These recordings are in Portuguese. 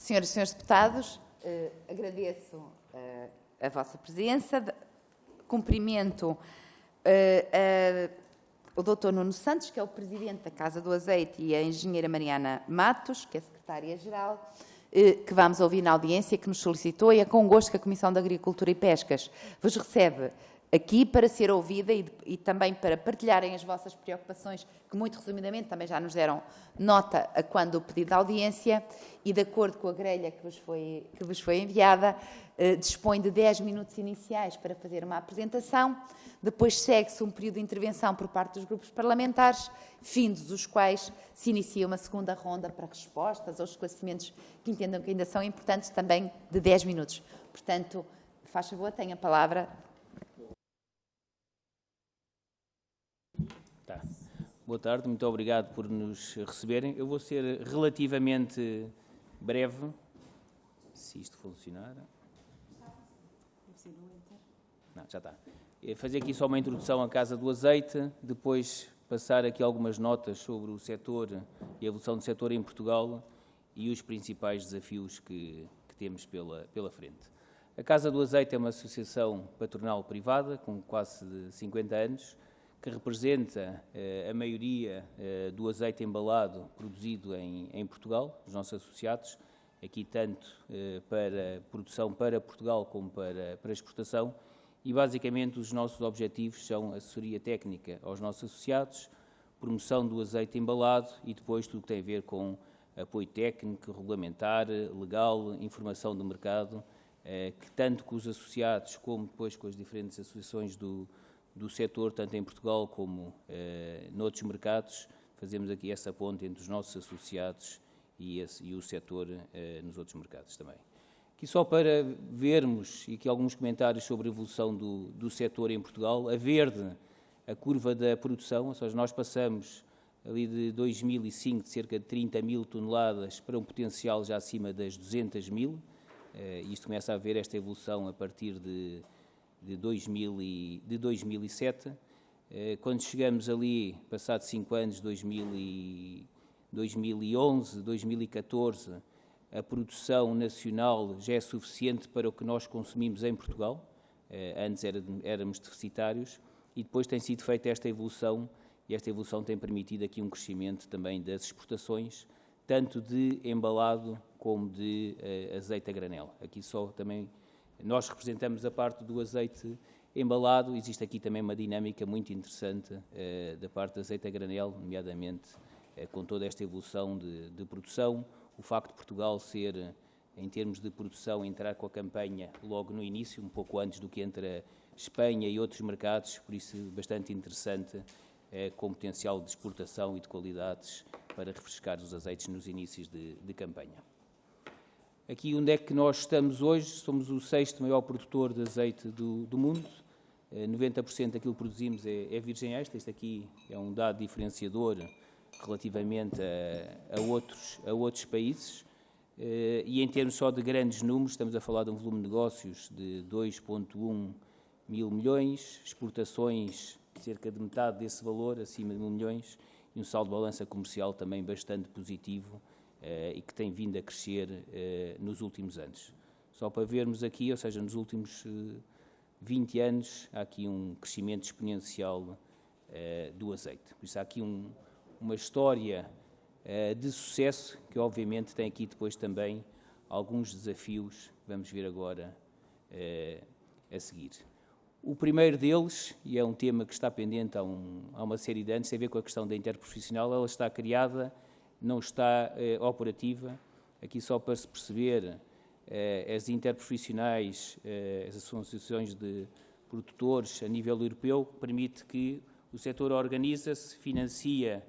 Senhoras e senhores deputados, agradeço a vossa presença, cumprimento o Dr. Nuno Santos, que é o Presidente da Casa do Azeite, e a Engenheira Mariana Matos, que é Secretária-Geral, que vamos ouvir na audiência, que nos solicitou, e é com gosto que a Comissão de Agricultura e Pescas vos recebe aqui para ser ouvida e também para partilharem as vossas preocupações, que muito resumidamente também já nos deram nota a quando o pedido de audiência, e de acordo com a grelha que vos foi enviada, dispõe de 10 minutos iniciais para fazer uma apresentação, depois segue-se um período de intervenção por parte dos grupos parlamentares, findos os quais se inicia uma segunda ronda para respostas ou esclarecimentos que entendam que ainda são importantes, também de 10 minutos. Portanto, faz favor, tenha a palavra. Boa tarde, muito obrigado por nos receberem. Eu vou ser relativamente breve, se isto funcionar. Não, já está. Fazer aqui só uma introdução à Casa do Azeite, depois passar aqui algumas notas sobre o setor e a evolução do setor em Portugal e os principais desafios que temos pela frente. A Casa do Azeite é uma associação patronal privada com quase 50 anos, que representa a maioria do azeite embalado produzido em Portugal, os nossos associados, aqui tanto para produção para Portugal como para exportação, e basicamente os nossos objetivos são assessoria técnica aos nossos associados, promoção do azeite embalado e depois tudo que tem a ver com apoio técnico, regulamentar, legal, informação do mercado, que tanto com os associados como depois com as diferentes associações do setor, tanto em Portugal como noutros mercados, fazemos aqui essa ponte entre os nossos associados e o setor nos outros mercados também. Aqui só para vermos, e aqui alguns comentários sobre a evolução do setor em Portugal, a verde, a curva da produção, ou seja, nós passamos ali de 2005 de cerca de 30 mil toneladas para um potencial já acima das 200 mil, isto começa a haver esta evolução a partir de 2007, quando chegamos ali, passados 5 anos, 2011, 2014, a produção nacional já é suficiente para o que nós consumimos em Portugal, antes éramos deficitários, e depois tem sido feita esta evolução, e esta evolução tem permitido aqui um crescimento também das exportações, tanto de embalado como de azeite a granel. Aqui só também nós representamos a parte do azeite embalado, existe aqui também uma dinâmica muito interessante da parte do azeite a granel, nomeadamente com toda esta evolução de produção, o facto de Portugal ser, em termos de produção, entrar com a campanha logo no início, um pouco antes do que entre a Espanha e outros mercados, por isso bastante interessante, com potencial de exportação e de qualidades para refrescar os azeites nos inícios de campanha. Aqui onde é que nós estamos hoje, somos o 6º maior produtor de azeite do mundo, 90% daquilo que produzimos é virgem extra, este aqui é um dado diferenciador relativamente a outros países, e em termos só de grandes números, estamos a falar de um volume de negócios de 2,1 mil milhões, exportações cerca de metade desse valor, acima de 1.000 milhões, e um saldo de balança comercial também bastante positivo, e que tem vindo a crescer nos últimos anos. Só para vermos aqui, ou seja, nos últimos 20 anos, há aqui um crescimento exponencial do azeite. Por isso há aqui uma história de sucesso, que obviamente tem aqui depois também alguns desafios, que vamos ver agora a seguir. O primeiro deles, e é um tema que está pendente há uma série de anos, tem a ver com a questão da interprofissional, ela está criada, não está operativa. Aqui só para se perceber, as interprofissionais, as associações de produtores a nível europeu, permite que o setor organiza-se, financia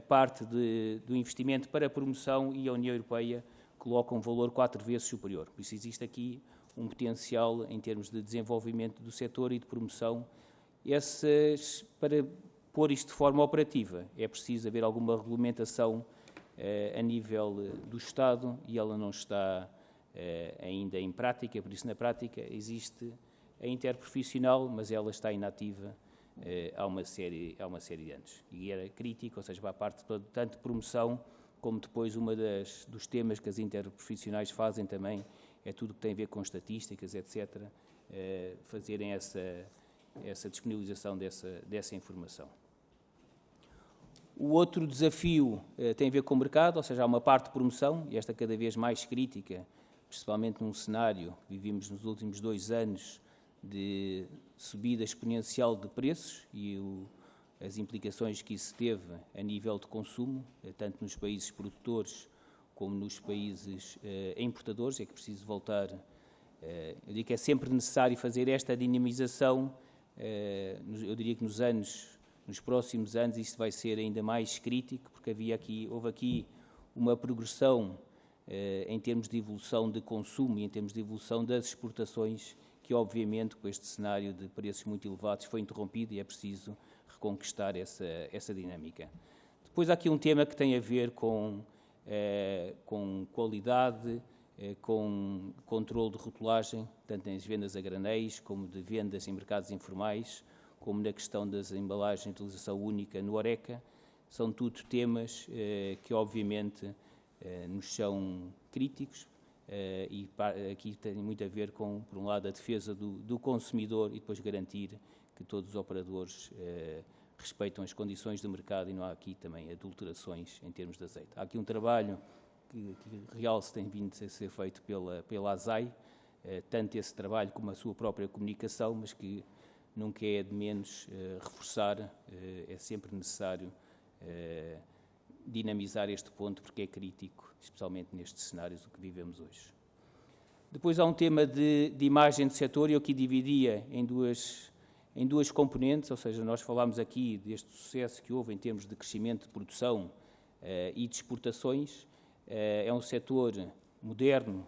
parte do investimento para a promoção, e a União Europeia coloca um valor 4 vezes superior. Por isso existe aqui um potencial em termos de desenvolvimento do setor e de promoção. Para pôr isto de forma operativa, é preciso haver alguma regulamentação a nível do Estado, e ela não está ainda em prática, por isso na prática existe a interprofissional, mas ela está inativa há uma série de anos. E era crítica, ou seja, para a parte toda, tanto de promoção como depois dos temas que as interprofissionais fazem também é tudo o que tem a ver com estatísticas, etc., fazerem essa disponibilização dessa informação. O outro desafio tem a ver com o mercado, ou seja, há uma parte de promoção, e esta cada vez mais crítica, principalmente num cenário que vivimos nos últimos 2 anos de subida exponencial de preços e as implicações que isso teve a nível de consumo, tanto nos países produtores como nos países importadores. É que preciso voltar, eu digo que é sempre necessário fazer esta dinamização, eu diria que nos próximos anos isto vai ser ainda mais crítico, porque houve aqui uma progressão em termos de evolução de consumo e em termos de evolução das exportações, que obviamente com este cenário de preços muito elevados foi interrompido e é preciso reconquistar essa dinâmica. Depois há aqui um tema que tem a ver com qualidade, com controle de rotulagem, tanto nas vendas a granéis, como de vendas em mercados informais, como na questão das embalagens de utilização única no Horeca. São tudo temas que obviamente nos são críticos e aqui tem muito a ver com, por um lado, a defesa do consumidor e depois garantir que todos os operadores respeitam as condições do mercado e não há aqui também adulterações em termos de azeite. Há aqui um trabalho que realce tem vindo a ser feito pela ASAI, tanto esse trabalho como a sua própria comunicação, mas que nunca é de menos reforçar, é sempre necessário dinamizar este ponto, porque é crítico, especialmente nestes cenários que vivemos hoje. Depois há um tema de imagem do setor, e eu aqui dividia em duas componentes, ou seja, nós falámos aqui deste sucesso que houve em termos de crescimento de produção e de exportações. É um setor moderno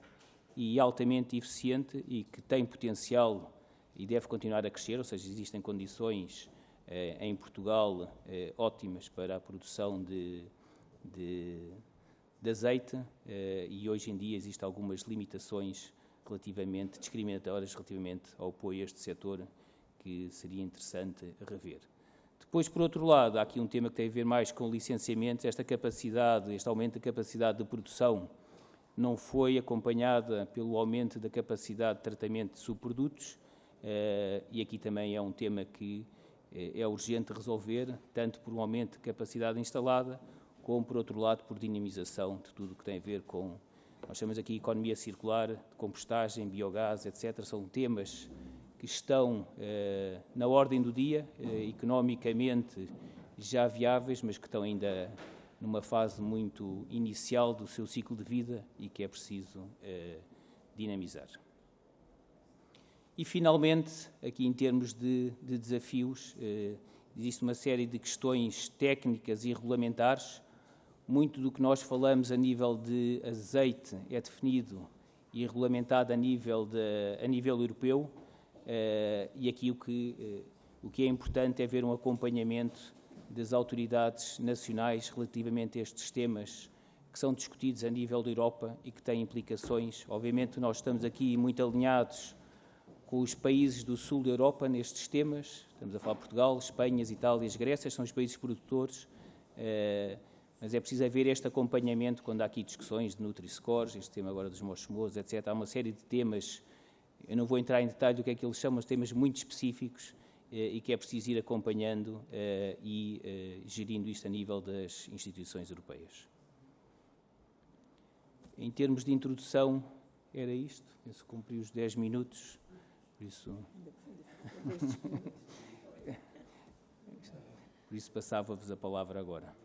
e altamente eficiente e que tem potencial e deve continuar a crescer, ou seja, existem condições em Portugal ótimas para a produção de azeite e hoje em dia existem algumas limitações discriminatórias relativamente ao apoio a este setor que seria interessante rever. Depois, por outro lado, há aqui um tema que tem a ver mais com licenciamentos. Este aumento da capacidade de produção não foi acompanhada pelo aumento da capacidade de tratamento de subprodutos e aqui também é um tema que é urgente resolver, tanto por um aumento de capacidade instalada, como, por outro lado, por dinamização de tudo o que tem a ver com, nós chamamos aqui economia circular, de compostagem, biogás, etc. São temas que estão na ordem do dia, economicamente já viáveis, mas que estão ainda numa fase muito inicial do seu ciclo de vida e que é preciso dinamizar. E, finalmente, aqui em termos de desafios, existe uma série de questões técnicas e regulamentares. Muito do que nós falamos a nível de azeite é definido e regulamentado a nível europeu, e aqui o que é importante é ver um acompanhamento das autoridades nacionais relativamente a estes temas que são discutidos a nível da Europa e que têm implicações. Obviamente, nós estamos aqui muito alinhados com os países do sul da Europa nestes temas. Estamos a falar de Portugal, Espanha, Itália, Grécia, são os países produtores, mas é preciso haver este acompanhamento quando há aqui discussões de Nutri-Scores, este tema agora dos mochomos, etc. Há uma série de temas, eu não vou entrar em detalhe do que é que eles chamam, mas temas muito específicos e que é preciso ir acompanhando e gerindo isto a nível das instituições europeias. Em termos de introdução, era isto. Penso que cumpri os 10 minutos, por isso passava-vos a palavra agora.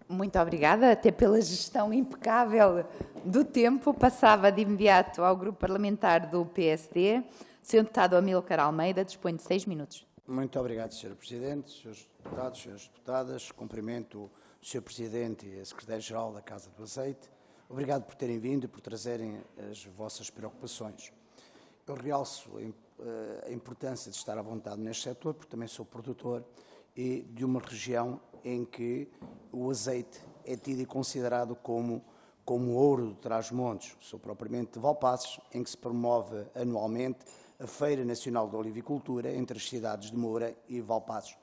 Muito obrigada, até pela gestão impecável do tempo. Passava de imediato ao grupo parlamentar do PSD. Sr. Deputado Amílcar Almeida, dispõe de 6 minutos. Muito obrigado, Sr. Presidente, Srs. Deputados, Sras. Deputadas. Cumprimento o Sr. Presidente e a Secretária-Geral da Casa do Azeite. Obrigado por terem vindo e por trazerem as vossas preocupações. Eu realço a importância de estar à vontade neste setor, porque também sou produtor e de uma região em que o azeite é tido e considerado como ouro de Trás-os-Montes. Sou propriamente de Valpaços, em que se promove anualmente a Feira Nacional da Olivicultura entre as cidades de Moura e Valpaços.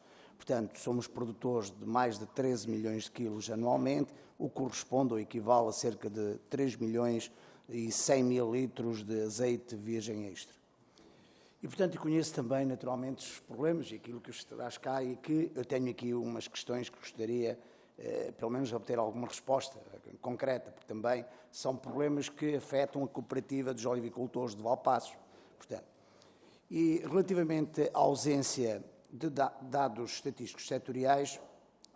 Portanto, somos produtores de mais de 13 milhões de quilos anualmente, o que corresponde ou equivale a cerca de 3 milhões e 100 mil litros de azeite virgem extra. E, portanto, conheço também, naturalmente, os problemas e aquilo que os traz cá e que eu tenho aqui umas questões que gostaria, pelo menos, obter alguma resposta concreta, porque também são problemas que afetam a cooperativa dos olivicultores de Valpaços. Portanto, e relativamente à ausência de dados estatísticos setoriais,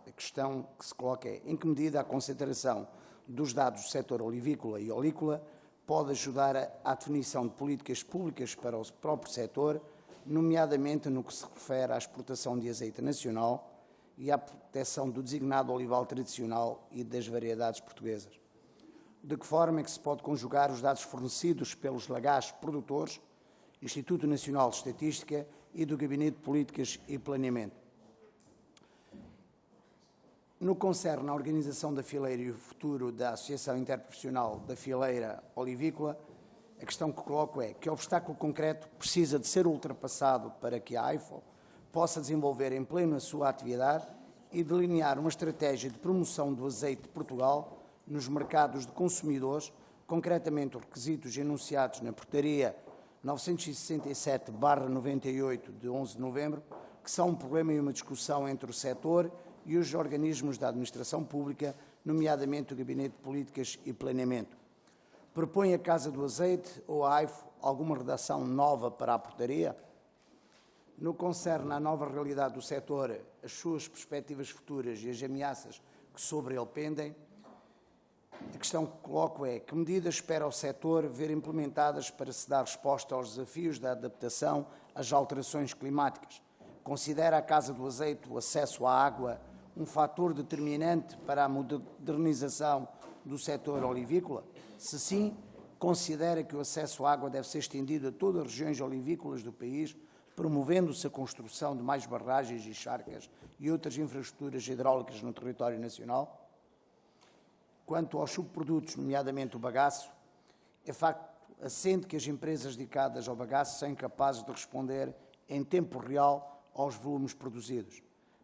a questão que se coloca é em que medida a concentração dos dados do setor olivícola e olícola pode ajudar à definição de políticas públicas para o próprio setor, nomeadamente no que se refere à exportação de azeite nacional e à proteção do designado olival tradicional e das variedades portuguesas. De que forma é que se pode conjugar os dados fornecidos pelos lagares produtores, Instituto Nacional de Estatística e do Gabinete de Políticas e Planeamento? No que concerne à organização da fileira e o futuro da Associação Interprofissional da Fileira Olivícola, a questão que coloco é que obstáculo concreto precisa de ser ultrapassado para que a AIFO possa desenvolver em pleno a sua atividade e delinear uma estratégia de promoção do azeite de Portugal nos mercados de consumidores, concretamente os requisitos enunciados na Portaria 967/98 de 11 de novembro, que são um problema e uma discussão entre o setor e os organismos da administração pública, nomeadamente o Gabinete de Políticas e Planeamento. Propõe a Casa do Azeite ou a AIFO alguma redação nova para a portaria? No que concerne à nova realidade do setor, as suas perspectivas futuras e as ameaças que sobre ele pendem, a questão que coloco é que medidas espera o setor ver implementadas para se dar resposta aos desafios da adaptação às alterações climáticas? Considera a Casa do Azeite o acesso à água um fator determinante para a modernização do setor olivícola? Se sim, considera que o acesso à água deve ser estendido a todas as regiões olivícolas do país, promovendo-se a construção de mais barragens e charcas e outras infraestruturas hidráulicas no território nacional? Quanto aos subprodutos, nomeadamente o bagaço, é facto assente que as empresas dedicadas ao bagaço são incapazes de responder em tempo real aos volumes produzidos.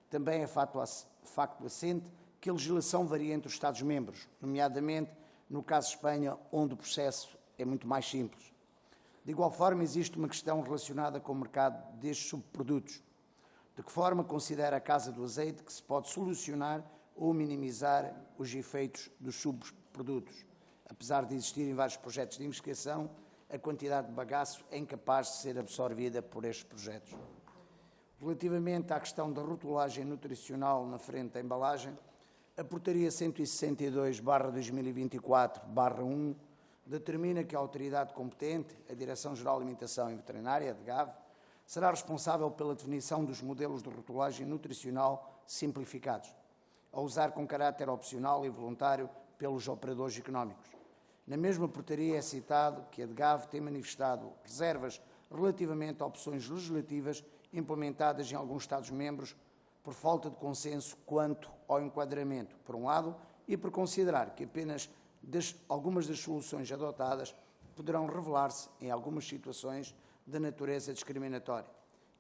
Também é facto assente que a legislação varia entre os Estados-membros, nomeadamente no caso de Espanha, onde o processo é muito mais simples. De igual forma, existe uma questão relacionada com o mercado destes subprodutos. De que forma considera a Casa do Azeite que se pode solucionar ou minimizar os efeitos dos subprodutos? Apesar de existirem vários projetos de investigação, a quantidade de bagaço é incapaz de ser absorvida por estes projetos. Relativamente à questão da rotulagem nutricional na frente da embalagem, a Portaria 162/2024/1 determina que a autoridade competente, a Direção-Geral de Alimentação e Veterinária, a DGAV, será responsável pela definição dos modelos de rotulagem nutricional simplificados, a usar com caráter opcional e voluntário pelos operadores económicos. Na mesma portaria é citado que a DGAV tem manifestado reservas relativamente a opções legislativas implementadas em alguns Estados-membros por falta de consenso quanto ao enquadramento, por um lado, e por considerar que apenas algumas das soluções adotadas poderão revelar-se, em algumas situações, de natureza discriminatória.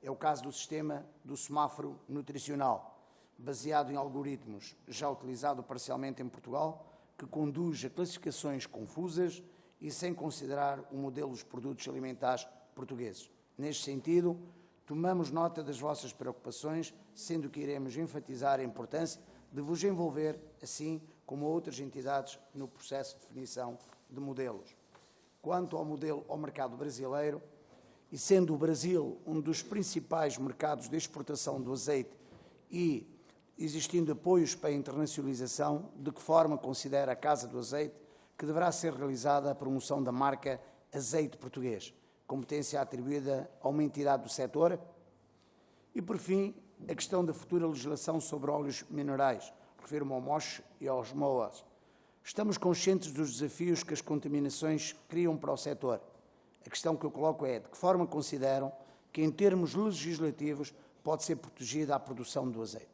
É o caso do sistema do semáforo nutricional, baseado em algoritmos já utilizado parcialmente em Portugal, que conduz a classificações confusas e sem considerar o modelo dos produtos alimentares portugueses. Neste sentido, tomamos nota das vossas preocupações, sendo que iremos enfatizar a importância de vos envolver, assim como outras entidades, no processo de definição de modelos. Quanto ao mercado brasileiro, e sendo o Brasil um dos principais mercados de exportação do azeite e existindo apoios para a internacionalização, de que forma considera a Casa do Azeite que deverá ser realizada a promoção da marca Azeite Português, competência atribuída a uma entidade do setor? E, por fim, a questão da futura legislação sobre óleos minerais, refiro-me ao MOX e aos MOAs. Estamos conscientes dos desafios que as contaminações criam para o setor. A questão que eu coloco é de que forma consideram que, em termos legislativos, pode ser protegida a produção do azeite.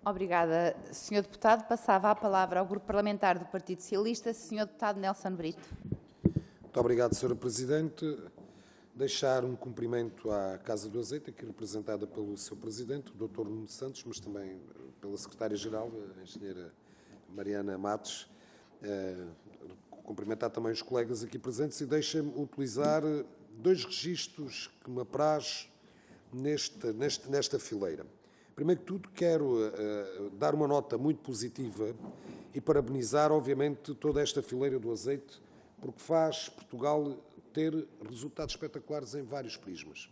Obrigada, Sr. Deputado. Passava a palavra ao Grupo Parlamentar do Partido Socialista, Sr. Deputado Nelson Brito. Muito obrigado, Sra. Presidente. deixar um cumprimento à Casa do Azeite, aqui representada pelo seu Presidente, o Dr. Nuno Santos, mas também pela Secretária-Geral, a Engenheira Mariana Matos, cumprimentar também os colegas aqui presentes e deixem-me utilizar dois registros que me apraz nesta fileira. Primeiro que tudo, quero dar uma nota muito positiva e parabenizar, obviamente, toda esta fileira do azeite, porque faz Portugal ter resultados espetaculares em vários prismas.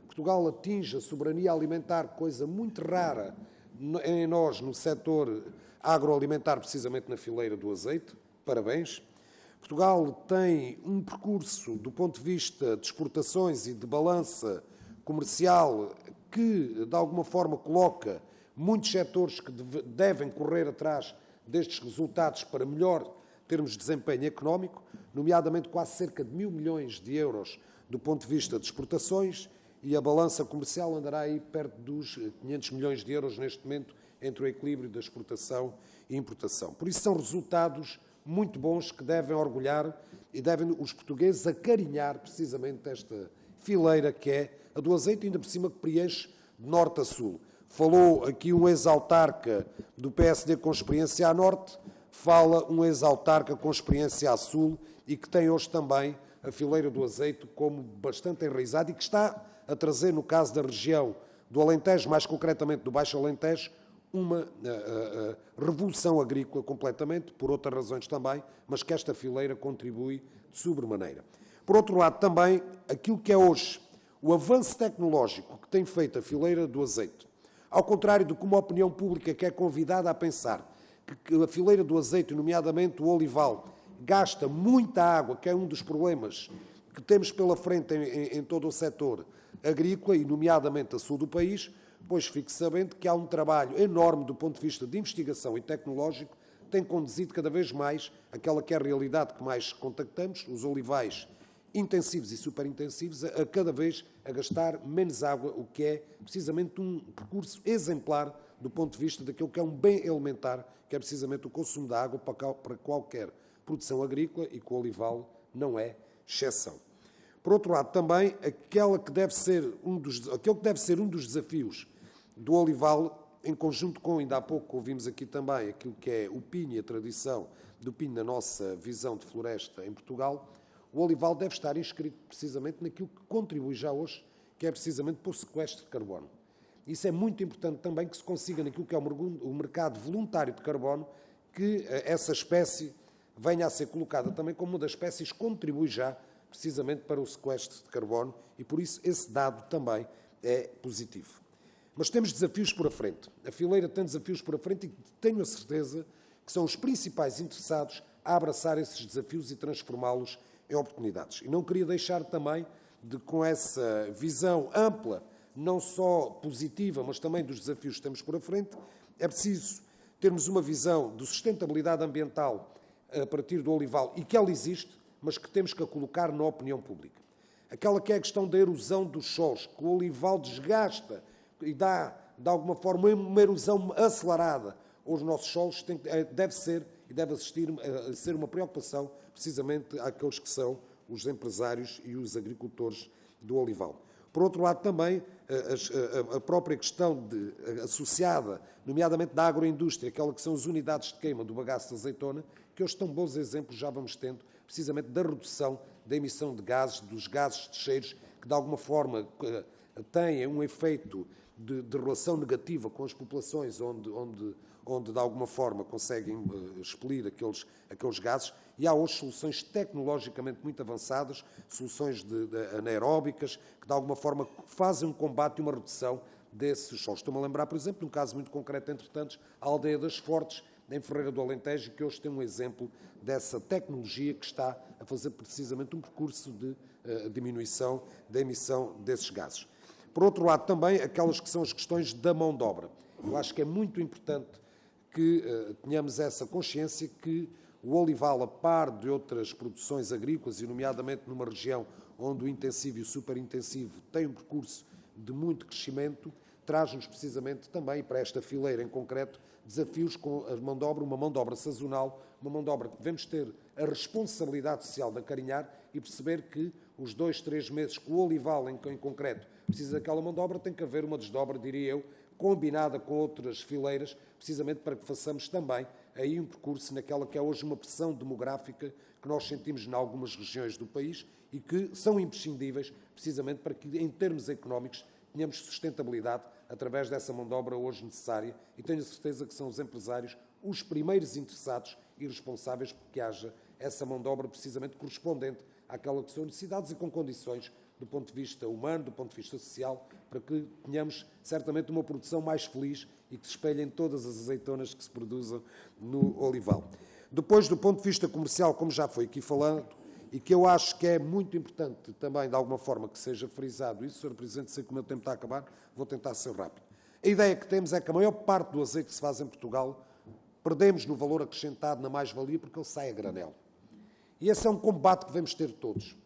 Portugal atinge a soberania alimentar, coisa muito rara em nós, no setor agroalimentar, precisamente na fileira do azeite. Parabéns. Portugal tem um percurso, do ponto de vista de exportações e de balança comercial, que, de alguma forma, coloca muitos setores que devem correr atrás destes resultados para melhor termos desempenho económico, nomeadamente quase cerca de 1.000 milhões de euros do ponto de vista de exportações, e a balança comercial andará aí perto dos 500 milhões de euros neste momento, entre o equilíbrio da exportação e importação. Por isso são resultados muito bons que devem orgulhar e devem os portugueses acarinhar precisamente esta fileira que é a do azeite, ainda por cima que preenche de norte a sul. Falou aqui um ex-autarca do PSD com experiência a norte, fala um ex-autarca com experiência a sul e que tem hoje também a fileira do azeite como bastante enraizada e que está a trazer, no caso da região do Alentejo, mais concretamente do Baixo Alentejo, uma revolução agrícola completamente, por outras razões também, mas que esta fileira contribui de sobremaneira. Por outro lado, também, aquilo que é hoje o avanço tecnológico que tem feito a fileira do azeite, ao contrário de como a opinião pública que é convidada a pensar que a fileira do azeite, nomeadamente o olival, gasta muita água, que é um dos problemas que temos pela frente em todo o setor agrícola, e nomeadamente a sul do país, pois fique sabendo que há um trabalho enorme do ponto de vista de investigação e tecnológico, que tem conduzido cada vez mais aquela que é a realidade que mais contactamos, os olivais intensivos e superintensivos, a cada vez a gastar menos água, o que é precisamente um percurso exemplar do ponto de vista daquilo que é um bem elementar, que é precisamente o consumo de água para qualquer produção agrícola, e que o olival não é exceção. Por outro lado, também, aquele que deve ser um dos desafios do olival, em conjunto com, ainda há pouco ouvimos aqui também, aquilo que é o pinho e a tradição do pinho na nossa visão de floresta em Portugal, o olival deve estar inscrito precisamente naquilo que contribui já hoje, que é precisamente por sequestro de carbono. Isso é muito importante também que se consiga naquilo que é o mercado voluntário de carbono, que essa espécie venha a ser colocada também como uma das espécies que contribui já precisamente para o sequestro de carbono, e por isso esse dado também é positivo. Mas temos desafios por a frente. A fileira tem desafios por a frente e tenho a certeza que são os principais interessados a abraçar esses desafios e transformá-los em oportunidades. E não queria deixar também de, com essa visão ampla, não só positiva, mas também dos desafios que temos por a frente, é preciso termos uma visão de sustentabilidade ambiental a partir do olival, e que ela existe, mas que temos que a colocar na opinião pública. Aquela que é a questão da erosão dos solos, que o olival desgasta e dá, de alguma forma, uma erosão acelerada aos nossos solos, deve ser e deve assistir a ser uma preocupação precisamente àqueles que são os empresários e os agricultores do olival. Por outro lado, também, a própria questão associada, nomeadamente da agroindústria, aquela que são as unidades de queima do bagaço de azeitona, que hoje estão bons exemplos, já vamos tendo, precisamente da redução da emissão de gases, dos gases de cheiros, que de alguma forma têm um efeito de relação negativa com as populações onde de alguma forma conseguem expelir aqueles gases, e há hoje soluções tecnologicamente muito avançadas, soluções anaeróbicas, que de alguma forma fazem um combate e uma redução desses solos. Estou-me a lembrar, por exemplo, de um caso muito concreto, entretanto, a Aldeia das Fortes, em Ferreira do Alentejo, que hoje tem um exemplo dessa tecnologia que está a fazer precisamente um percurso de diminuição da emissão desses gases. Por outro lado, também, aquelas que são as questões da mão de obra. Eu acho que é muito importante que tenhamos essa consciência que o olival, a par de outras produções agrícolas, e nomeadamente numa região onde o intensivo e o superintensivo têm um percurso de muito crescimento, traz-nos precisamente também, para esta fileira em concreto, desafios com a mão de obra, uma mão de obra sazonal, uma mão de obra que devemos ter a responsabilidade social de acarinhar e perceber que os 2, 3 meses que o olival, em concreto, precisa daquela mão de obra, tem que haver uma desdobra, diria eu, combinada com outras fileiras, precisamente para que façamos também aí um percurso naquela que é hoje uma pressão demográfica que nós sentimos em algumas regiões do país e que são imprescindíveis, precisamente para que, em termos económicos, tenhamos sustentabilidade através dessa mão de obra hoje necessária, e tenho a certeza que são os empresários os primeiros interessados e responsáveis por que haja essa mão de obra precisamente correspondente àquela que são necessidades e com condições do ponto de vista humano, do ponto de vista social, para que tenhamos certamente uma produção mais feliz e que se espelhem todas as azeitonas que se produzem no olival. Depois, do ponto de vista comercial, como já foi aqui falando, e que eu acho que é muito importante também, de alguma forma, que seja frisado isso, Sr. Presidente, sei que o meu tempo está a acabar, vou tentar ser rápido. A ideia que temos é que a maior parte do azeite que se faz em Portugal perdemos no valor acrescentado, na mais-valia, porque ele sai a granel. E esse é um combate que devemos ter todos.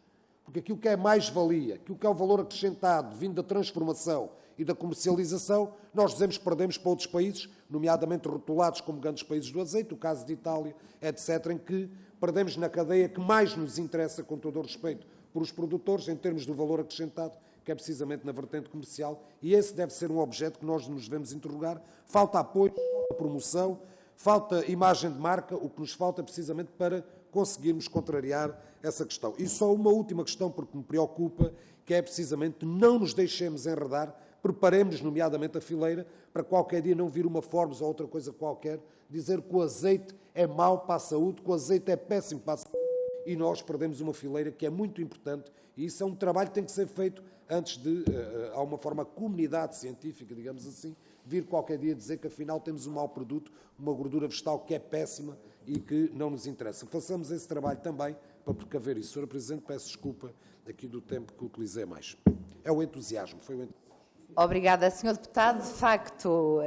Porque aquilo que é mais-valia, aquilo que é o valor acrescentado vindo da transformação e da comercialização, nós dizemos que perdemos para outros países, nomeadamente rotulados como grandes países do azeite, o caso de Itália, etc., em que perdemos na cadeia que mais nos interessa, com todo o respeito, por os produtores, em termos do valor acrescentado, que é precisamente na vertente comercial, e esse deve ser um objeto que nós nos devemos interrogar. Falta apoio, falta promoção, falta imagem de marca, o que nos falta precisamente para conseguirmos contrariar essa questão. E só uma última questão, porque me preocupa, que é precisamente não nos deixemos enredar, preparemos, nomeadamente a fileira, para qualquer dia não vir uma Forbes ou outra coisa qualquer, dizer que o azeite é mau para a saúde, que o azeite é péssimo para a saúde, e nós perdemos uma fileira que é muito importante, e isso é um trabalho que tem que ser feito antes de, há uma forma, comunidade científica, digamos assim, vir qualquer dia dizer que afinal temos um mau produto, uma gordura vegetal que é péssima e que não nos interessa. Façamos esse trabalho também para precaver isso. Sr. Presidente, peço desculpa aqui do tempo que utilizei mais. É o entusiasmo, foi o entusiasmo. Obrigada, Sr. Deputado. De facto,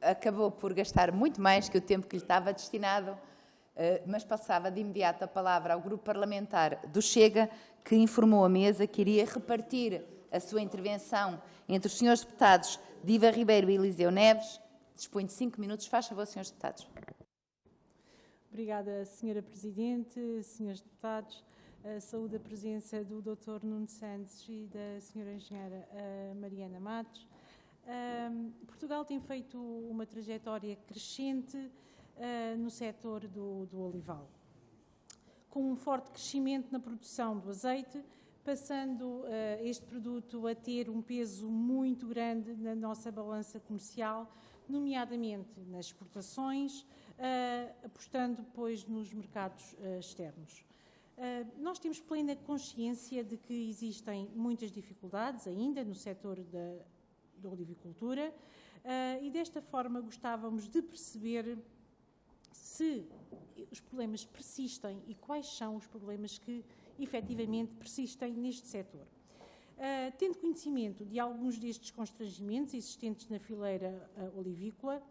acabou por gastar muito mais que o tempo que lhe estava destinado, mas passava de imediato a palavra ao Grupo Parlamentar do Chega, que informou a mesa que iria repartir a sua intervenção entre os senhores deputados Diva Ribeiro e Eliseu Neves. Dispõe de 5 minutos. Faz favor, senhores deputados. Obrigada, Sra. Presidente, senhores deputados. Saúdo a presença do Dr. Nuno Santos e da Sra. Engenheira Mariana Matos. Portugal tem feito uma trajetória crescente no setor do olival, com um forte crescimento na produção do azeite, passando este produto a ter um peso muito grande na nossa balança comercial, nomeadamente nas exportações, apostando depois nos mercados externos. Nós temos plena consciência de que existem muitas dificuldades ainda no setor da olivicultura e desta forma gostávamos de perceber se os problemas persistem e quais são os problemas que efetivamente persistem neste setor. Tendo conhecimento de alguns destes constrangimentos existentes na fileira olivícola,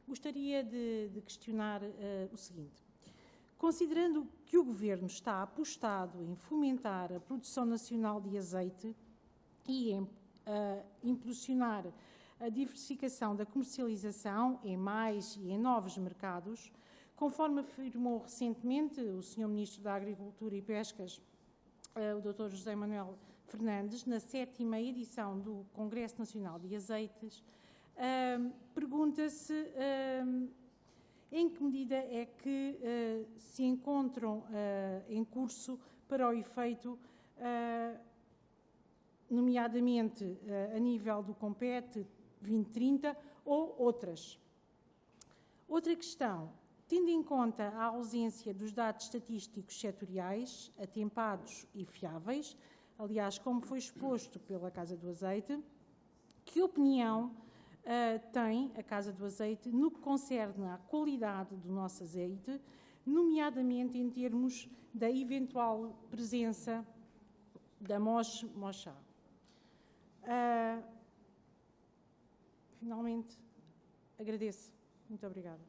gostaria de questionar o seguinte. Considerando que o Governo está apostado em fomentar a produção nacional de azeite e em impulsionar a diversificação da comercialização em mais e em novos mercados, conforme afirmou recentemente o Sr. Ministro da Agricultura e Pescas, o Dr. José Manuel Fernandes, na 7ª edição do Congresso Nacional de Azeites, pergunta-se em que medida é que se encontram em curso para o efeito, nomeadamente a nível do Compete 2030 ou outras. Outra questão, tendo em conta a ausência dos dados estatísticos setoriais, atempados e fiáveis, aliás, como foi exposto pela Casa do Azeite, que opinião tem a Casa do Azeite no que concerne à qualidade do nosso azeite, nomeadamente em termos da eventual presença da MOX-MOXA. Finalmente, agradeço. Muito obrigada.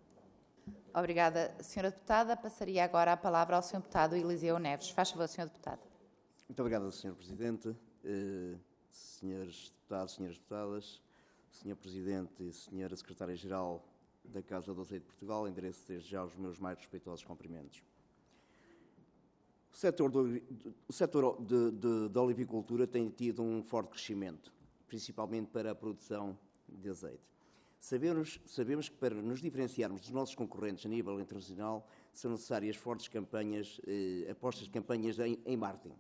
Obrigada, Sra. Deputada. Passaria agora a palavra ao Sr. Deputado Eliseu Neves. Faz favor, Sr. Deputado. Muito obrigado, Sr. Presidente. Senhores deputados, senhoras deputadas, Sr. Presidente e Sra. Secretária-Geral da Casa do Azeite de Portugal, endereço desde já os meus mais respeitosos cumprimentos. O setor da olivicultura tem tido um forte crescimento, principalmente para a produção de azeite. Sabemos que para nos diferenciarmos dos nossos concorrentes a nível internacional são necessárias fortes campanhas, apostas de campanhas em marketing.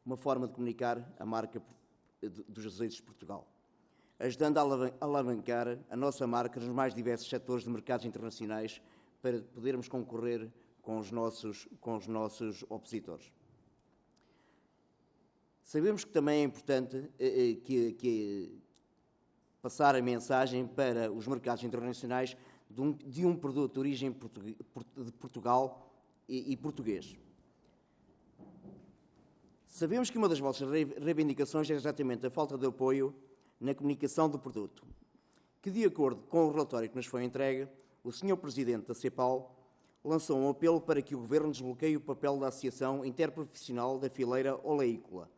Uma forma de comunicar a marca dos azeites de Portugal, ajudando a alavancar a nossa marca nos mais diversos setores de mercados internacionais para podermos concorrer com os nossos opositores. Sabemos que também é importante passar a mensagem para os mercados internacionais de um produto de origem de Portugal e português. Sabemos que uma das vossas reivindicações é exatamente a falta de apoio na comunicação do produto, que, de acordo com o relatório que nos foi entregue, o Sr. Presidente da CEPAL lançou um apelo para que o Governo desbloqueie o papel da Associação Interprofissional da Fileira Oleícola,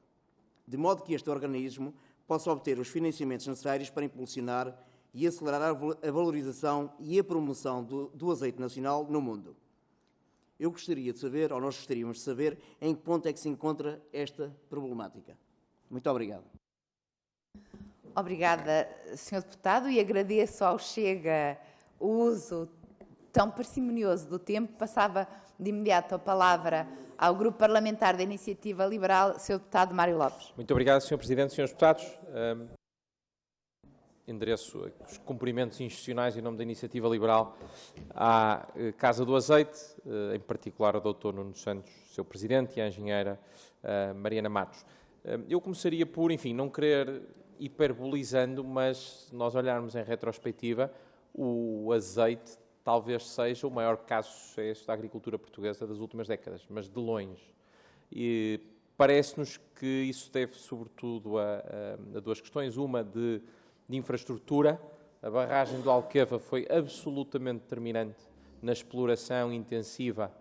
de modo que este organismo possa obter os financiamentos necessários para impulsionar e acelerar a valorização e a promoção do azeite nacional no mundo. Eu gostaria de saber, ou nós gostaríamos de saber, em que ponto é que se encontra esta problemática. Muito obrigado. Obrigada, Sr. Deputado, e agradeço ao Chega o uso tão parcimonioso do tempo. Passava de imediato a palavra ao Grupo Parlamentar da Iniciativa Liberal, Sr. Deputado Mário Lopes. Muito obrigado, Sr. Presidente, Srs. Deputados. Endereço os cumprimentos institucionais em nome da Iniciativa Liberal à Casa do Azeite, em particular ao Dr. Nuno Santos, seu Presidente, e à Engenheira Mariana Matos. Eu começaria por, enfim, não querer hiperbolizando, mas se nós olharmos em retrospectiva, o azeite talvez seja o maior caso de sucesso da agricultura portuguesa das últimas décadas, mas de longe. E parece-nos que isso deve, sobretudo, a duas questões. Uma de infraestrutura. A barragem do Alqueva foi absolutamente determinante na exploração intensiva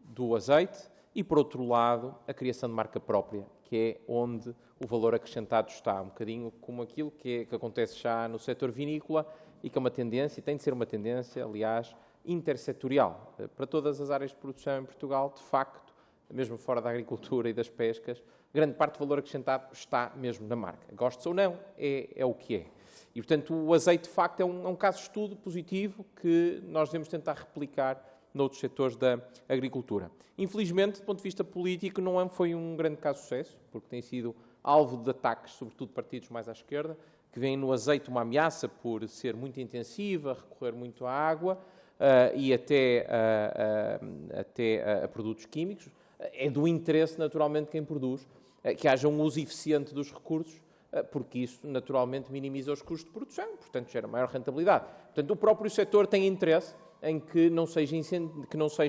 do azeite e, por outro lado, a criação de marca própria, que é onde o valor acrescentado está, um bocadinho como aquilo que acontece já no setor vinícola e que é uma tendência, e tem de ser uma tendência, aliás, intersetorial. Para todas as áreas de produção em Portugal, de facto, mesmo fora da agricultura e das pescas, grande parte do valor acrescentado está mesmo na marca. Goste ou não, é o que é. E, portanto, o azeite, de facto, é um caso de estudo positivo que nós devemos tentar replicar noutros setores da agricultura. Infelizmente, do ponto de vista político, não foi um grande caso de sucesso, porque tem sido alvo de ataques, sobretudo de partidos mais à esquerda, que veem no azeite uma ameaça por ser muito intensiva, recorrer muito à água e até a produtos químicos. É do interesse, naturalmente, de quem produz, que haja um uso eficiente dos recursos, porque isso, naturalmente, minimiza os custos de produção, portanto, gera maior rentabilidade. Portanto, o próprio setor tem interesse em que não seja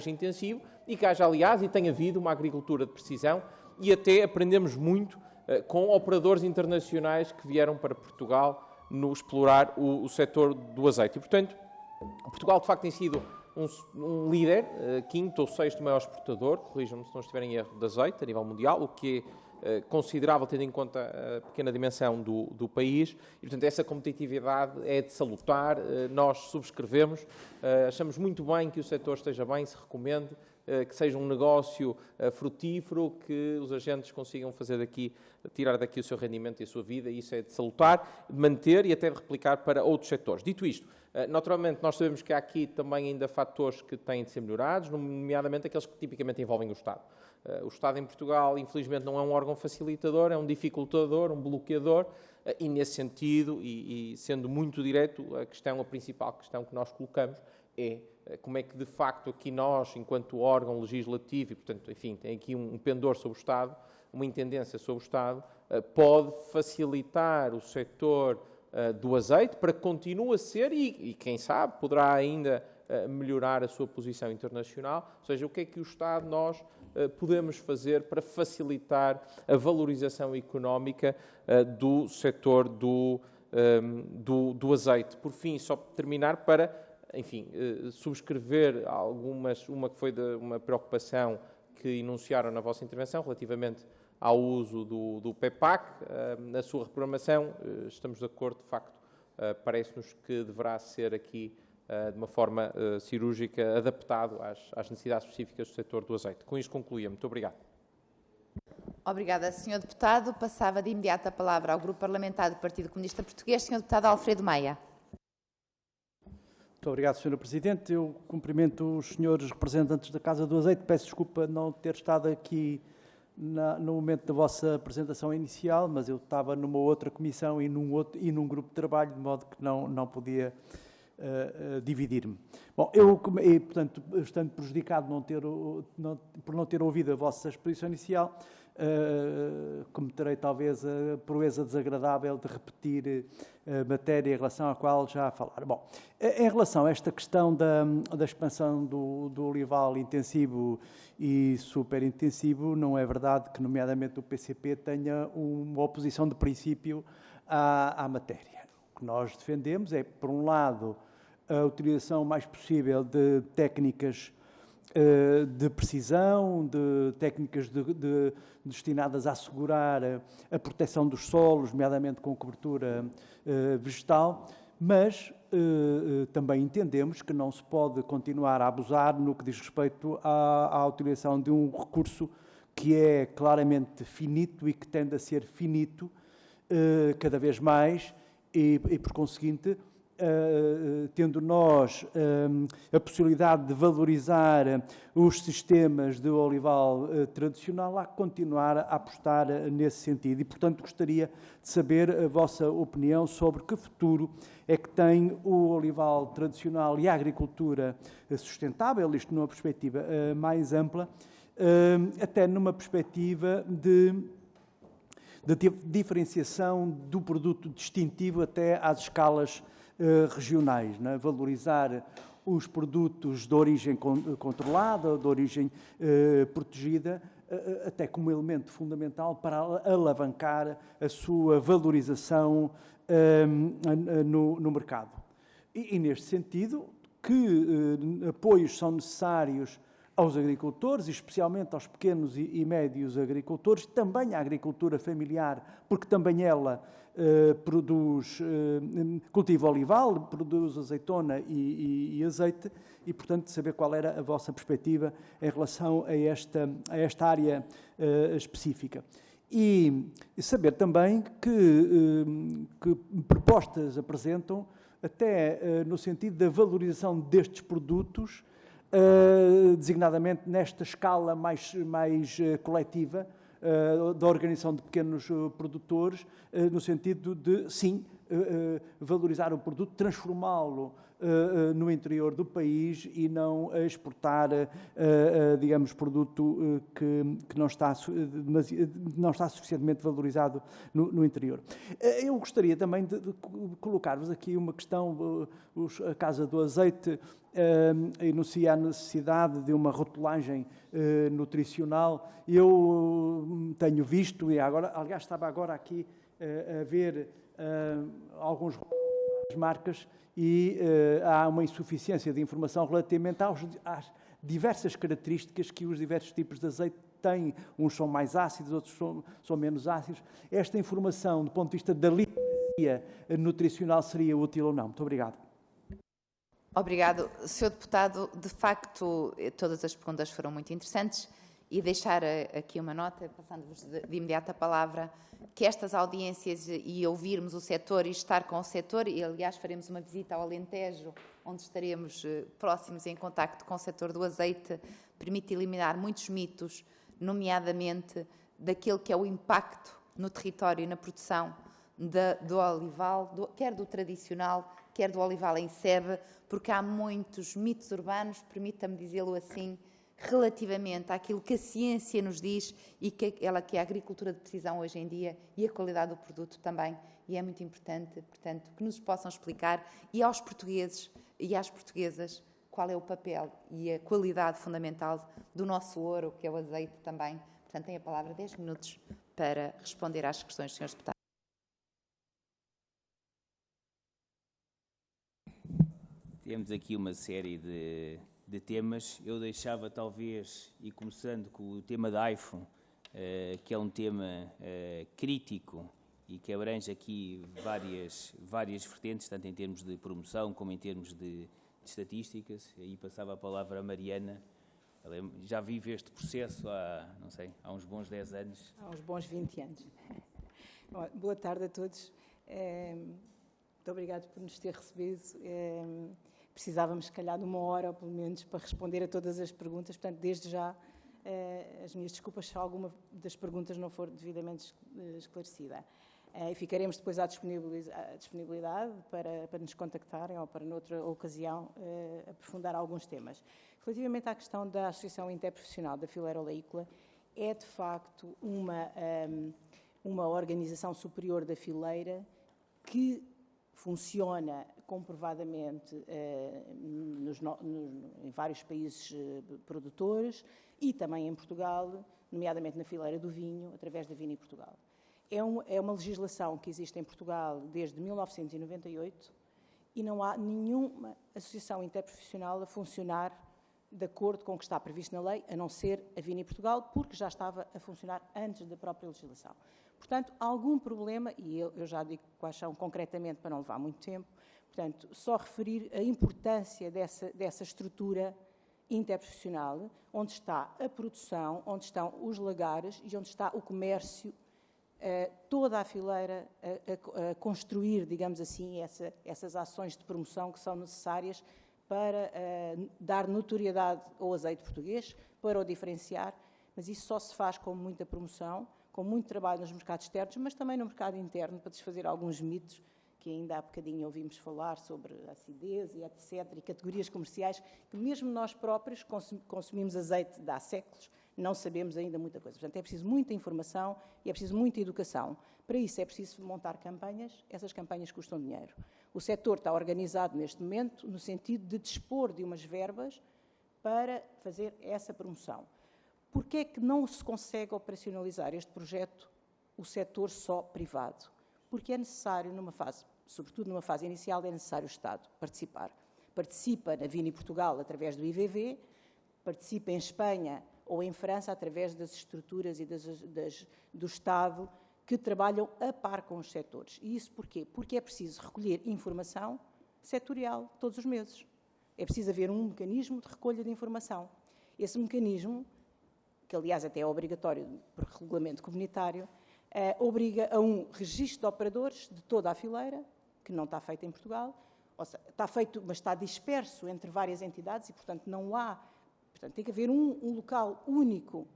intensivo e que haja, aliás, e tenha havido uma agricultura de precisão, e até aprendemos muito com operadores internacionais que vieram para Portugal no explorar o setor do azeite. E, portanto, Portugal, de facto, tem sido um líder, quinto ou sexto maior exportador, corrijam-me se não estiver em erro, de azeite a nível mundial, o que é considerável, tendo em conta a pequena dimensão do país, e, portanto, essa competitividade é de salutar, nós subscrevemos, achamos muito bem que o setor esteja bem, se recomende, que seja um negócio frutífero, que os agentes consigam tirar daqui o seu rendimento e a sua vida, e isso é de salutar, de manter e até de replicar para outros setores. Dito isto, naturalmente, nós sabemos que há aqui também ainda fatores que têm de ser melhorados, nomeadamente aqueles que tipicamente envolvem o Estado. O Estado em Portugal, infelizmente, não é um órgão facilitador, é um dificultador, um bloqueador, e nesse sentido, e sendo muito direto, a principal questão que nós colocamos é como é que, de facto, aqui nós, enquanto órgão legislativo, e, portanto, enfim, tem aqui um pendor sobre o Estado, uma intendência sobre o Estado, pode facilitar o setor do azeite para que continue a ser, e quem sabe, poderá ainda melhorar a sua posição internacional, ou seja, o que é que o Estado, nós, podemos fazer para facilitar a valorização económica do setor do azeite. Por fim, só terminar para, enfim, subscrever uma que foi uma preocupação que enunciaram na vossa intervenção relativamente ao uso do PEPAC, na sua reprogramação, estamos de acordo, de facto, parece-nos que deverá ser aqui de uma forma cirúrgica, adaptado às necessidades específicas do setor do azeite. Com isto concluía. Muito obrigado. Obrigada, Sr. Deputado. Passava de imediato a palavra ao Grupo Parlamentar do Partido Comunista Português, Sr. Deputado Alfredo Maia. Muito obrigado, Sra. Presidente. Eu cumprimento os senhores representantes da Casa do Azeite. Peço desculpa não ter estado aqui no momento da vossa apresentação inicial, mas eu estava numa outra comissão e num grupo de trabalho, de modo que não podia dividir-me. Bom, portanto, estando prejudicado por não ter ouvido a vossa exposição inicial, cometerei talvez a proeza desagradável de repetir a matéria em relação à qual já falaram. Bom, em relação a esta questão da expansão do olival intensivo e superintensivo, não é verdade que, nomeadamente, o PCP tenha uma oposição de princípio à matéria. O que nós defendemos é, por um lado, a utilização mais possível de técnicas de precisão, de técnicas destinadas a assegurar a proteção dos solos, nomeadamente com cobertura vegetal, mas também entendemos que não se pode continuar a abusar no que diz respeito à utilização de um recurso que é claramente finito e que tende a ser finito cada vez mais e por conseguinte, tendo nós a possibilidade de valorizar os sistemas de olival tradicional, há que continuar a apostar nesse sentido. E, portanto, gostaria de saber a vossa opinião sobre que futuro é que tem o olival tradicional e a agricultura sustentável, isto numa perspectiva mais ampla, até numa perspectiva de diferenciação do produto distintivo até às escalas regionais, não é? Valorizar os produtos de origem controlada, de origem protegida, até como elemento fundamental para alavancar a sua valorização no mercado. E neste sentido, que apoios são necessários aos agricultores, especialmente aos pequenos e médios agricultores, também à agricultura familiar, porque também ela produz, cultiva olival, produz azeitona e azeite, e, portanto, saber qual era a vossa perspectiva em relação a esta área específica. E saber também que propostas apresentam, até no sentido da valorização destes produtos, designadamente nesta escala mais coletiva, da organização de pequenos produtores, no sentido de, sim, valorizar o produto, transformá-lo no interior do país e não exportar, digamos, produto que não está suficientemente valorizado no interior. Eu gostaria também de colocar-vos aqui uma questão. A Casa do Azeite enuncia a necessidade de uma rotulagem nutricional. Eu tenho visto, e agora, aliás, estava agora aqui a ver alguns marcas e há uma insuficiência de informação relativamente às diversas características que os diversos tipos de azeite têm. Uns são mais ácidos, outros são menos ácidos. Esta informação, do ponto de vista da literacia nutricional, seria útil ou não? Muito obrigado. Obrigado, Sr. Deputado. De facto, todas as perguntas foram muito interessantes e deixar aqui uma nota, passando-vos de imediato a palavra, que estas audiências e ouvirmos o setor e estar com o setor, e aliás faremos uma visita ao Alentejo, onde estaremos próximos em contacto com o setor do azeite, permite eliminar muitos mitos, nomeadamente daquele que é o impacto no território e na produção do olival, quer do tradicional, quer do olival em sebe, porque há muitos mitos urbanos, permita-me dizê-lo assim, relativamente àquilo que a ciência nos diz e que é a agricultura de precisão hoje em dia e a qualidade do produto também. E é muito importante, portanto, que nos possam explicar e aos portugueses e às portuguesas qual é o papel e a qualidade fundamental do nosso ouro, que é o azeite também. Portanto, tem a palavra 10 minutos para responder às questões dos senhores deputados. Temos aqui uma série de temas. Eu deixava talvez, e começando com o tema da iPhone, que é um tema crítico e que abrange aqui várias vertentes, tanto em termos de promoção como em termos de de estatísticas, e aí passava a palavra a Mariana. Ela já vive este processo há, não sei, há uns bons 10 anos. Há uns bons 20 anos. Bom, boa tarde a todos. Muito obrigado por nos ter recebido. Precisávamos, se calhar, de 1 hora, ou pelo menos, para responder a todas as perguntas. Portanto, desde já, as minhas desculpas se alguma das perguntas não for devidamente esclarecida. E ficaremos depois à disponibilidade para nos contactarem ou para, noutra ocasião, aprofundar alguns temas. Relativamente à questão da Associação Interprofissional da Fileira Oleícola, é, de facto, uma organização superior da fileira que funciona comprovadamente em vários países produtores e também em Portugal, nomeadamente na fileira do vinho, através da Vini Portugal. É uma legislação que existe em Portugal desde 1998 e não há nenhuma associação interprofissional a funcionar de acordo com o que está previsto na lei, a não ser a Vini Portugal, porque já estava a funcionar antes da própria legislação. Portanto, há algum problema, e eu já digo quais são concretamente para não levar muito tempo, portanto, só referir a importância dessa estrutura interprofissional, onde está a produção, onde estão os lagares e onde está o comércio, toda a fileira a construir, digamos assim, essas ações de promoção que são necessárias para dar notoriedade ao azeite português, para o diferenciar, mas isso só se faz com muita promoção, com muito trabalho nos mercados externos, mas também no mercado interno, para desfazer alguns mitos que ainda há bocadinho ouvimos falar sobre acidez e etc., e categorias comerciais, que mesmo nós próprios consumimos azeite de há séculos, não sabemos ainda muita coisa. Portanto, é preciso muita informação e é preciso muita educação. Para isso é preciso montar campanhas, essas campanhas custam dinheiro. O setor está organizado neste momento no sentido de dispor de umas verbas para fazer essa promoção. Porquê é que não se consegue operacionalizar este projeto, o setor só privado? Porque é necessário, sobretudo numa fase inicial, é necessário o Estado participar. Participa na Vini Portugal através do IVV, participa em Espanha ou em França através das estruturas e do Estado que trabalham a par com os setores. E isso porquê? Porque é preciso recolher informação setorial todos os meses. É preciso haver um mecanismo de recolha de informação. Esse mecanismo, que aliás até é obrigatório por regulamento comunitário, obriga a um registro de operadores de toda a fileira, que não está feito em Portugal, ou seja, está feito, mas está disperso entre várias entidades e, portanto, não há... Portanto, tem que haver um local único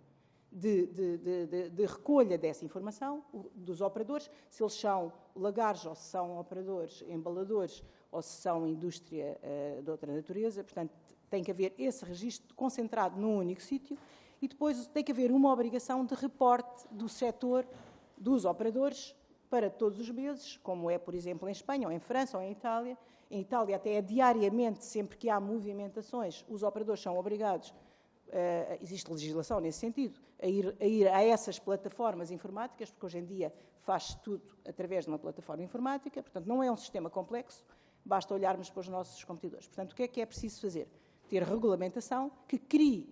de recolha dessa informação dos operadores, se eles são lagares ou se são operadores embaladores ou se são indústria de outra natureza. Portanto, tem que haver esse registro concentrado num único sítio e depois tem que haver uma obrigação de reporte do setor dos operadores para todos os meses, como é, por exemplo, em Espanha, ou em França, ou em Itália. Em Itália, até é diariamente, sempre que há movimentações, os operadores são obrigados, existe legislação nesse sentido, a ir a essas plataformas informáticas, porque hoje em dia faz tudo através de uma plataforma informática, portanto, não é um sistema complexo, basta olharmos para os nossos competidores. Portanto, o que é preciso fazer? Ter regulamentação que crie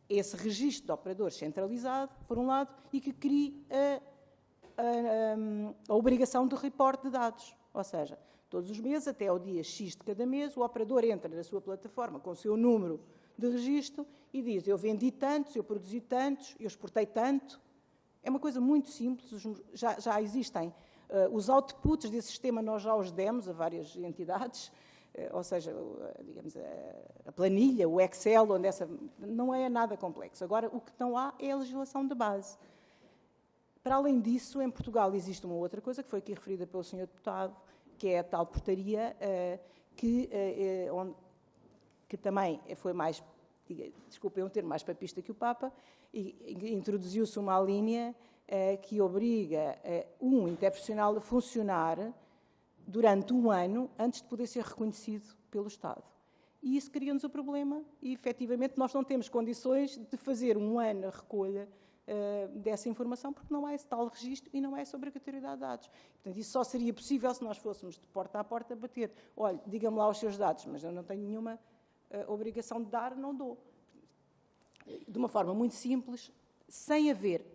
esse registro de operadores centralizado, por um lado, e que crie a obrigação de reporte de dados. Ou seja, todos os meses, até ao dia X de cada mês, o operador entra na sua plataforma com o seu número de registro e diz: eu vendi tantos, eu produzi tantos, eu exportei tanto. É uma coisa muito simples, já existem. Os outputs desse sistema nós já os demos a várias entidades, ou seja, digamos, a planilha, o Excel, onde não é nada complexo. Agora, o que não há é a legislação de base. Para além disso, em Portugal existe uma outra coisa, que foi aqui referida pelo Sr. Deputado, que é a tal portaria, que também foi mais, desculpem um termo, mais papista que o Papa, e introduziu-se uma linha que obriga um interprofissional a funcionar durante um ano antes de poder ser reconhecido pelo Estado. E isso cria-nos o problema e, efetivamente, nós não temos condições de fazer um ano a recolha dessa informação, porque não há esse tal registro e não é sobre a obrigatoriedade de dados. Portanto, isso só seria possível se nós fôssemos de porta a porta bater. Olha, diga-me lá os seus dados, mas eu não tenho nenhuma obrigação de dar, não dou. De uma forma muito simples, sem haver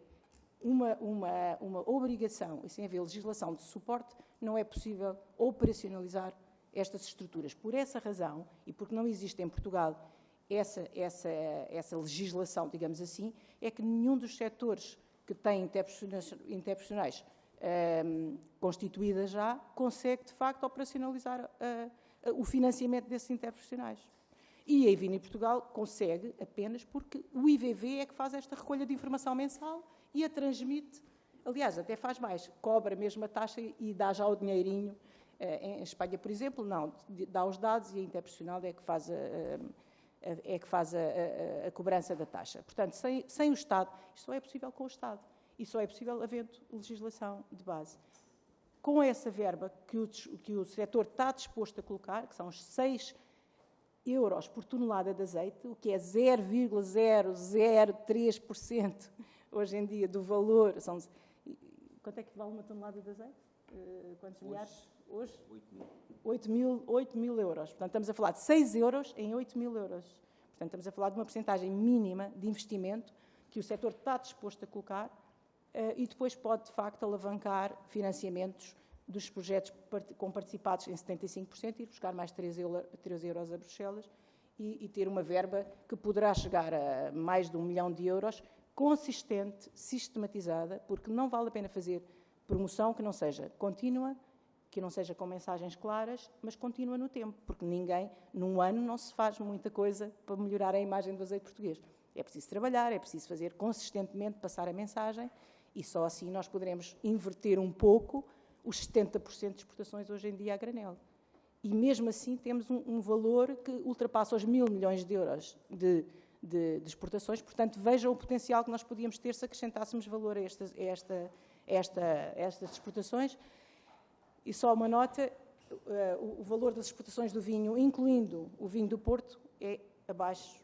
uma obrigação e sem haver legislação de suporte, não é possível operacionalizar estas estruturas. Por essa razão, e porque não existe em Portugal essa legislação, digamos assim, é que nenhum dos setores que têm interprofissionais constituídas já consegue, de facto, operacionalizar o financiamento desses interprofissionais. E a Vini Portugal consegue apenas porque o IVV é que faz esta recolha de informação mensal e a transmite. Aliás, até faz mais, cobra mesmo a taxa e dá já o dinheirinho. Em Espanha, por exemplo, não, dá os dados e a interprofissional é que faz a cobrança da taxa. Portanto, sem o Estado, isto só é possível com o Estado e só é possível havendo legislação de base. Com essa verba que o setor está disposto a colocar, que são os 6 euros por tonelada de azeite, o que é 0,003% hoje em dia do valor. Quanto é que vale uma tonelada de azeite? Quantos milhares? Hoje? 8 mil euros. Portanto, estamos a falar de 6 euros em 8 mil euros. Portanto, estamos a falar de uma percentagem mínima de investimento que o setor está disposto a colocar e depois pode, de facto, alavancar financiamentos dos projetos com participados em 75%, ir buscar mais 3 euros a Bruxelas e ter uma verba que poderá chegar a mais de 1 milhão de euros, consistente, sistematizada, porque não vale a pena fazer promoção que não seja contínua, que não seja com mensagens claras, mas contínua no tempo, porque num ano não se faz muita coisa para melhorar a imagem do azeite português. É preciso trabalhar, é preciso fazer consistentemente, passar a mensagem, e só assim nós poderemos inverter um pouco os 70% de exportações hoje em dia a granel. E mesmo assim temos um valor que ultrapassa os 1.000 milhões de euros de exportações, portanto vejam o potencial que nós podíamos ter se acrescentássemos valor a estas exportações. E só uma nota, o valor das exportações do vinho, incluindo o vinho do Porto, é abaixo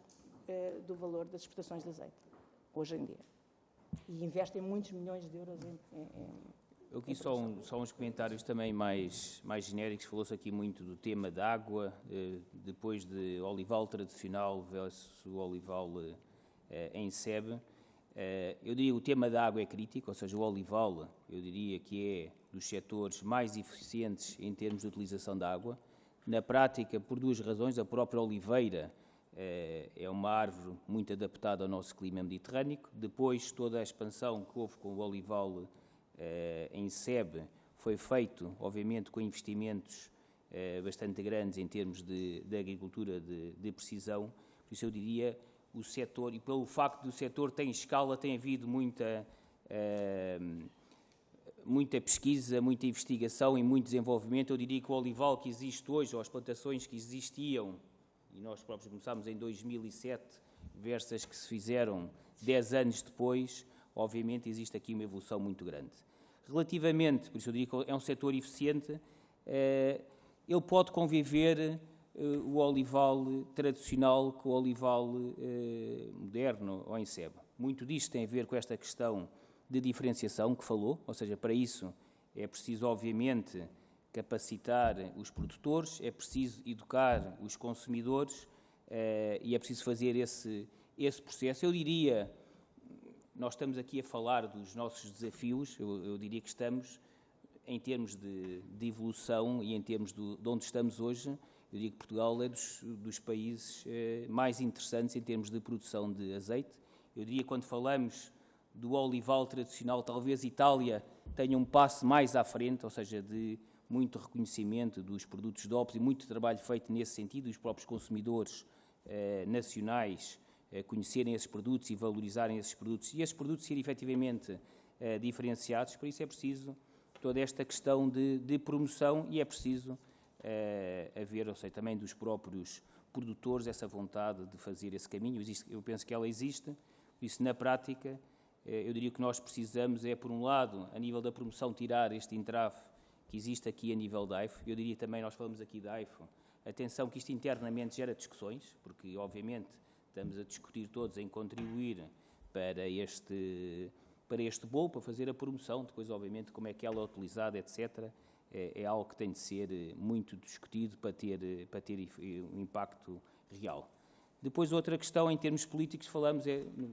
do valor das exportações de azeite, hoje em dia. E investem muitos milhões de euros em aqui só uns comentários também mais genéricos. Falou-se aqui muito do tema da água, depois de olival tradicional versus o olival em sebe. Eu diria que o tema da água é crítico, ou seja, o olival, eu diria que é dos setores mais eficientes em termos de utilização da água. Na prática, por duas razões: a própria oliveira é uma árvore muito adaptada ao nosso clima mediterrâneo. Depois, toda a expansão que houve com o olival em sebe foi feito, obviamente, com investimentos bastante grandes em termos de agricultura de precisão. Por isso eu diria, o setor, e pelo facto do setor ter escala, tem havido muita pesquisa, muita investigação e muito desenvolvimento. Eu diria que o olival que existe hoje, ou as plantações que existiam, e nós próprios começámos em 2007, versus as que se fizeram 10 anos depois, obviamente existe aqui uma evolução muito grande. Relativamente, por isso eu diria que é um setor eficiente, ele pode conviver o olival tradicional com o olival moderno ou em sebe. Muito disto tem a ver com esta questão de diferenciação que falou, ou seja, para isso é preciso, obviamente, capacitar os produtores, é preciso educar os consumidores e é preciso fazer esse processo. Eu diria, nós estamos aqui a falar dos nossos desafios, eu diria que estamos, em termos de evolução e em termos de onde estamos hoje, eu diria que Portugal é dos países mais interessantes em termos de produção de azeite. Eu diria que quando falamos do olival tradicional, talvez Itália tenha um passo mais à frente, ou seja, de muito reconhecimento dos produtos DOPS e muito trabalho feito nesse sentido, os próprios consumidores nacionais conhecerem esses produtos e valorizarem esses produtos e esses produtos serem efetivamente diferenciados. Por isso é preciso toda esta questão de promoção e é preciso haver, ou seja, também dos próprios produtores essa vontade de fazer esse caminho. Eu penso que ela existe, por isso na prática eu diria que nós precisamos por um lado, a nível da promoção, tirar este entrave que existe aqui a nível da AIFO. Eu diria também, nós falamos aqui da AIFO, atenção que isto internamente gera discussões, porque obviamente estamos a discutir todos em contribuir para este bolo, para fazer a promoção, depois obviamente como é que ela é utilizada, etc., é algo que tem de ser muito discutido para ter um impacto real. Depois outra questão em termos políticos,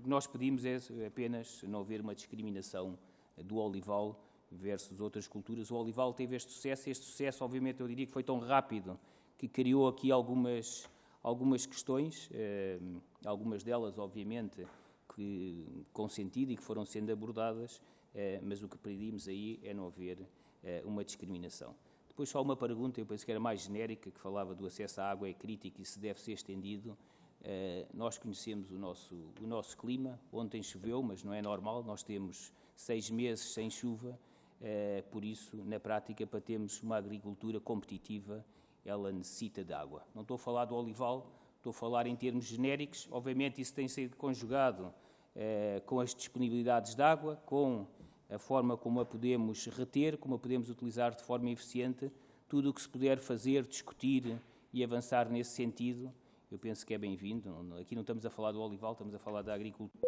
nós pedimos apenas não haver uma discriminação do olival versus outras culturas. O olival teve este sucesso obviamente eu diria que foi tão rápido que criou aqui algumas questões, algumas delas obviamente com sentido e que foram sendo abordadas, mas o que pedimos aí é não haver uma discriminação. Depois só uma pergunta, eu penso que era mais genérica, que falava do acesso à água é crítico e se deve ser estendido. Nós conhecemos o nosso clima, ontem choveu, mas não é normal, nós temos 6 meses sem chuva, por isso, na prática, para termos uma agricultura competitiva, ela necessita de água. Não estou a falar do olival, estou a falar em termos genéricos, obviamente isso tem sido conjugado com as disponibilidades de água, com a forma como a podemos reter, como a podemos utilizar de forma eficiente, tudo o que se puder fazer, discutir e avançar nesse sentido, eu penso que é bem-vindo. Aqui não estamos a falar do olival, estamos a falar da agricultura.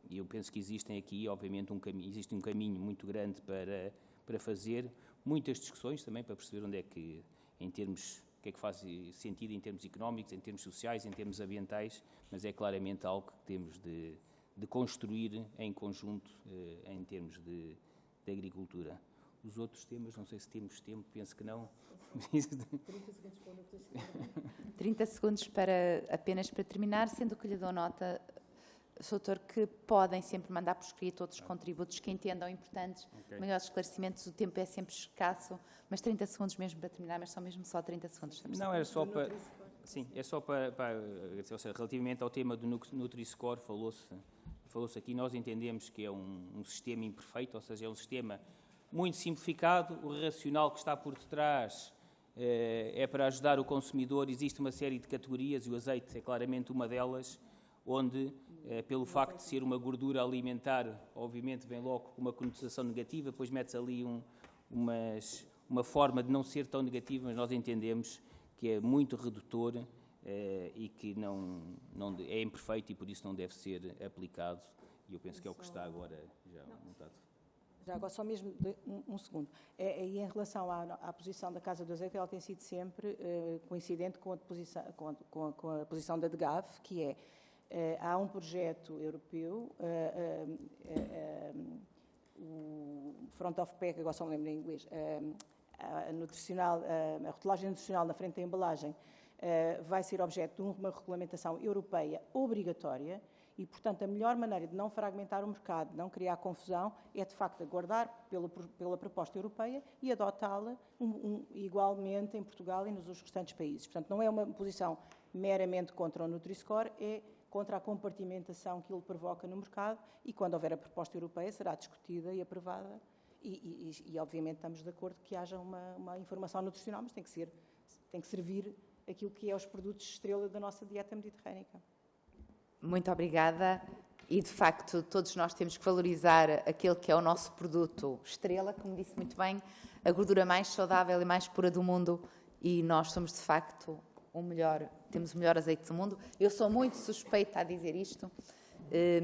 E eu penso que existem aqui, obviamente, existe um caminho muito grande para fazer, muitas discussões também para perceber onde é que, em termos, o que é que faz sentido em termos económicos, em termos sociais, em termos ambientais, mas é claramente algo que temos de construir em conjunto em termos de agricultura. Os outros temas, não sei se temos tempo, penso que não. 30 segundos apenas para terminar, sendo que lhe dou nota, Sr. Doutor, que podem sempre mandar por escrito outros contributos que entendam importantes, maiores esclarecimentos, o tempo é sempre escasso, mas 30 segundos mesmo para terminar, mas são mesmo só 30 segundos. Não, era só para... Sim, é só para agradecer, ou seja, relativamente ao tema do Nutri-Score, falou-se aqui, nós entendemos que é um sistema imperfeito, ou seja, é um sistema muito simplificado, o racional que está por detrás é para ajudar o consumidor, existe uma série de categorias e o azeite é claramente uma delas, onde, pelo facto de ser uma gordura alimentar, obviamente vem logo com uma conotação negativa, depois mete-se ali uma forma de não ser tão negativa, mas nós entendemos que é muito redutor e que não é imperfeito e por isso não deve ser aplicado, e eu penso que é o que está agora já montado. Já agora só mesmo um segundo. E em relação à posição da Casa do Azeite, ela tem sido sempre coincidente com a posição da DGAV, que é, há um projeto europeu, o Front of Pack, agora só me lembro em inglês, a rotulagem nutricional na frente da embalagem vai ser objeto de uma regulamentação europeia obrigatória e, portanto, a melhor maneira de não fragmentar o mercado, de não criar confusão, é, de facto, aguardar pela proposta europeia e adotá-la igualmente em Portugal e nos restantes países. Portanto, não é uma posição meramente contra o Nutri-Score, é contra a compartimentação que ele provoca no mercado e, quando houver a proposta europeia, será discutida e aprovada e obviamente, estamos de acordo que haja uma informação nutricional, mas tem que servir aquilo que é os produtos estrela da nossa dieta mediterrânica. Muito obrigada. E, de facto, todos nós temos que valorizar aquele que é o nosso produto estrela, como disse muito bem, a gordura mais saudável e mais pura do mundo, e nós somos, de facto, temos o melhor azeite do mundo. Eu sou muito suspeita a dizer isto,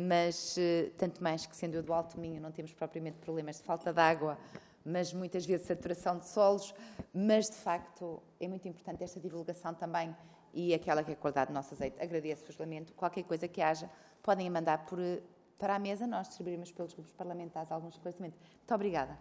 mas tanto mais que, sendo eu do Alto Minho, não temos propriamente problemas de falta de água, mas muitas vezes saturação de solos, mas, de facto, é muito importante esta divulgação também e aquela que é a qualidade do nosso azeite. Agradeço-vos, lamento. Qualquer coisa que haja, podem mandar para a mesa, nós distribuiremos pelos grupos parlamentares alguns esclarecimentos. Muito obrigada.